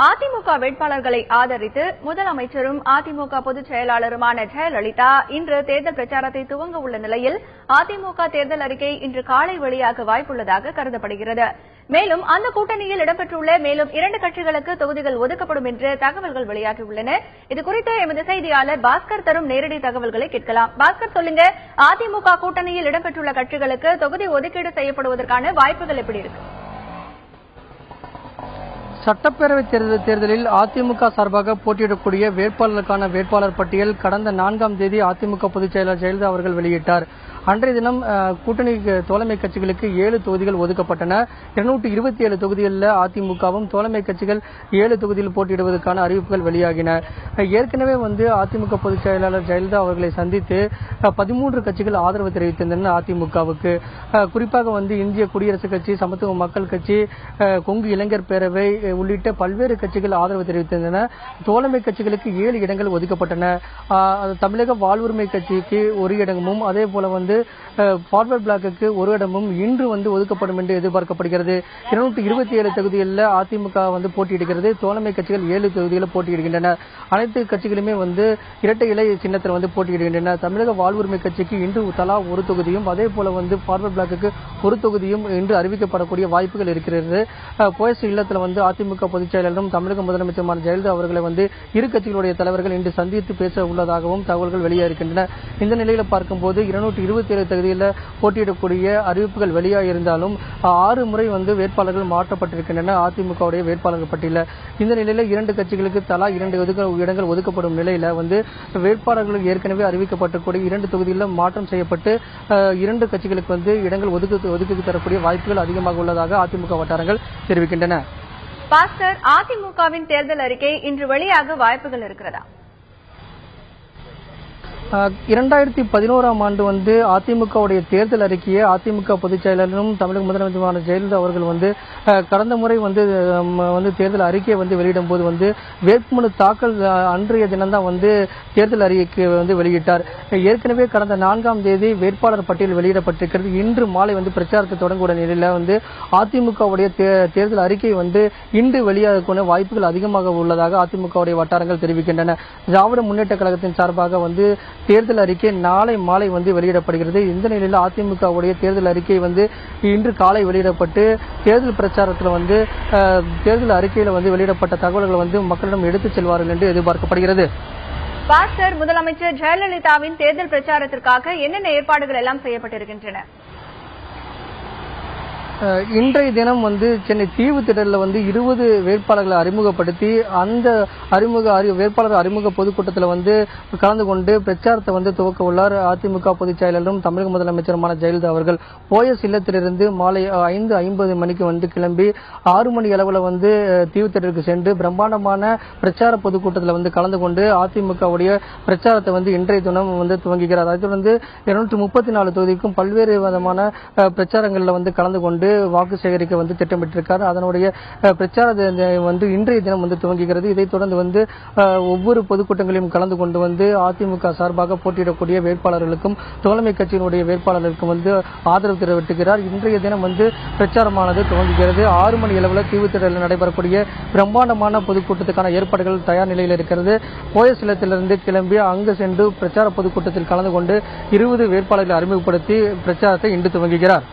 அதிமுக வேட்பாளர்களை ஆதரித்து முதலமைச்சரும் அதிமுக பொதுச் செயலாளருமான ஜெயலலிதா இன்று தேர்தல் பிரச்சாரத்தை துவங்க உள்ள நிலையில் அதிமுக தேர்தல் அறிக்கை இன்று காலை வெளியாக வாய்ப்புள்ளதாக கருதப்படுகிறது. மேலும் அந்த கூட்டணியில் இடம்பெற்றுள்ள மேலும் 2 கட்சிகளுக்கு தொகுதிகள் ஒதுக்கப்படும் என்று தகவல்கள் வெளியாகியுள்ளன. இதுகுறித்து எமது செய்தியாளர் பாஸ்கர் தரும் நேரடி தகவல்களை கேட்கலாம். பாஸ்கர், சொல்லுங்க, அதிமுக கூட்டணியில் இடம்பெற்றுள்ள கட்சிகளுக்கு தொகுதி ஒதுக்கீடு செய்யப்படுவதற்கான வாய்ப்புகள் எப்படி இருக்கு? சட்டப்பேரவை தேர்தலில் அதிமுக சார்பாக போட்டியிடக்கூடிய வேட்பாளருக்கான வேட்பாளர் பட்டியல் கடந்த 4ஆம் தேதி அதிமுக பொதுச் செயலாளர் ஜெயலலிதா அவர்கள் வெளியிட்டார். அன்றைய தினம் கூட்டணி தோழமை கட்சிகளுக்கு 7 தொகுதிகள் ஒதுக்கப்பட்டன. 227 தொகுதிகளில் அதிமுகவும் தோழமை கட்சிகள் 7 தொகுதியில் போட்டியிடுவதற்கான அறிவிப்புகள் வெளியாகின. ஏற்கனவே அதிமுக பொதுச் செயலாளர் ஜெயலலிதா அவர்களை சந்தித்து 13 கட்சிகள் ஆதரவு தெரிவித்திருந்தன அதிமுகவுக்கு. குறிப்பாக இந்திய குடியரசுக் கட்சி, சமத்துவ மக்கள் கட்சி, கொங்கு இளைஞர் பேரவை உள்ளிட்ட பல்வேறு கட்சிகள் ஆதரவு தெரிவித்திருந்தன. தோழமை கட்சிகளுக்கு 7 இடங்கள் ஒதுக்கப்பட்டன. தமிழக வாழ்வுரிமை கட்சிக்கு 1 இடமும், அதே போல பார்வர்ட் பிளாக்கு 1 இடமும் இன்று ஒதுக்கப்படும் என்று எதிர்பார்க்கப்படுகிறது. 227 தொகுதிகளில் அதிமுக போட்டியிடுகிறது. தோழமை கட்சிகள் 7 தொகுதிகளில் போட்டியிடுகின்றன. அனைத்து கட்சிகளுமே இரட்டை இலை சின்னத்தில் போட்டியிடுகின்றன. தமிழக வாழ்வுரிமை கட்சிக்கு இன்று தலா 1 தொகுதியும், அதே போல பார்வர்ட் பிளாக்கு 1 தொகுதியும் இன்று அறிவிக்கப்படக்கூடிய வாய்ப்புகள் இருக்கிறது. போயஸ் இல்லத்தில் அதிமுக பொதுச் செயலாளரும் தமிழக முதலமைச்சருமான ஜெயலலிதா அவர்களை இரு கட்சிகளுடைய தலைவர்கள் இன்று சந்தித்து பேச உள்ளதாகவும் தகவல்கள் வெளியாகின்றன. இந்த நிலையில் பார்க்கும்போது 227 தொகுதியில் போட்டியிடக்கூடிய அறிவிப்புகள் வெளியாகியிருந்தாலும் 6 முறை வேட்பாளர்கள் மாற்றப்பட்டிருக்கின்றன அதிமுகவுடைய வேட்பாளர்கள் பட்டியலில். இந்த நிலையில் 2 கட்சிகளுக்கு தலா 2 இடங்கள் ஒதுக்கப்படும் நிலையில் வேட்பாளர்கள் ஏற்கனவே அறிவிக்கப்பட்டக்கூடிய 2 தொகுதிகளில் மாற்றம் செய்யப்பட்டு 2 கட்சிகளுக்கு இடங்கள் ஒதுக்கி தரக்கூடிய வாய்ப்புகள் அதிகமாக உள்ளதாக அதிமுக வட்டாரங்கள் தெரிவிக்கின்றன. பாஸ்கர், அதிமுகவின் தேர்தல் அறிக்கை இன்று வெளியாக வாய்ப்புகள் இருக்கிறதா? 2011ஆம் ஆண்டு அதிமுகவுடைய தேர்தல் அறிக்கையை அதிமுக பொதுச் செயலாளரும் தமிழக முதலமைச்சருமான ஜெயலலிதா அவர்கள் கடந்த முறை தேர்தல் அறிக்கையை வெளியிடும் போது வேட்புமனு தாக்கல் அன்றைய தினம்தான் தேர்தல் அறிக்கை வெளியிட்டார். ஏற்கனவே கடந்த 4ஆம் தேதி வேட்பாளர் பட்டியல் வெளியிடப்பட்டிருக்கிறது. இன்று மாலை பிரச்சாரத்தை தொடங்கக்கூடிய நிலையில் அதிமுகவுடைய தேர்தல் அறிக்கை இன்று வெளியாகக்கூடிய வாய்ப்புகள் அதிகமாக உள்ளதாக அதிமுகவுடைய வட்டாரங்கள் தெரிவிக்கின்றன. திராவிட முன்னேற்ற கழகத்தின் சார்பாக தேர்தல் அறிக்கை நாளை மாலை வெளியிடப்படுகிறது. இந்த நிலையில் அதிமுகவுடைய தேர்தல் அறிக்கை இன்று காலை வெளியிடப்பட்டு தேர்தல் பிரச்சாரத்தில் தேர்தல் அறிக்கையில் வெளியிடப்பட்ட தகவல்களை மக்களிடம் எடுத்துச் செல்வார்கள் என்று எதிர்பார்க்கப்படுகிறது. பாஸ்கர், முதலமைச்சர் ஜெயலலிதாவின் தேர்தல் பிரச்சாரத்திற்காக என்னென்ன ஏற்பாடுகள் எல்லாம் செய்யப்பட்டிருக்கின்றன? இன்றைய தினம் சென்னை தீவுத்திடலில் 20 வேட்பாளர்களை அறிமுகப்படுத்தி அந்த வேட்பாளர் அறிமுக பொதுக்கூட்டத்தில் கலந்து கொண்டு பிரச்சாரத்தை துவக்க உள்ளார் அதிமுக பொதுச் செயலாளரும் தமிழக முதலமைச்சருமான ஜெயலலிதா அவர்கள். போயஸ் இல்லத்திலிருந்து மாலை 5:50 மணிக்கு கிளம்பி 6 மணி அளவில் தீவுத்திடலுக்கு சென்று பிரம்மாண்டமான பிரச்சார பொதுக்கூட்டத்தில் கலந்து கொண்டு அதிமுகவுடைய பிரச்சாரத்தை இன்றைய தினம் துவங்குகிறார். அதை தொடர்ந்து 234 தொகுதிக்கும் பல்வேறு விதமான பிரச்சாரங்களில் கலந்து கொண்டு வாக்கு சேகரிக்க திட்டமிட்டிருக்கார். அதனுடைய பிரச்சாரம் இன்றைய தினம் துவங்குகிறது. இதைத் தொடர்ந்து ஒவ்வொரு பொதுக்கூட்டங்களையும் கலந்து கொண்டு அதிமுக சார்பாக போட்டியிடக்கூடிய வேட்பாளர்களுக்கும் தோழமை கட்சியினுடைய வேட்பாளர்களுக்கும் ஆதரவு தெரிவிக்கிறார். இன்றைய தினம் பிரச்சாரமானது துவங்குகிறது. 6 மணி அளவில் தீவுத்திடலில் நடைபெறக்கூடிய பிரம்மாண்டமான பொதுக்கூட்டத்துக்கான ஏற்பாடுகள் தயார் நிலையில் இருக்கிறது. போயஸ் இல்லத்திலிருந்து கிளம்பி அங்கு சென்று பிரச்சார பொதுக்கூட்டத்தில் கலந்து கொண்டு 20 வேட்பாளர்களை அறிமுகப்படுத்தி பிரச்சாரத்தை இன்று துவங்குகிறார்.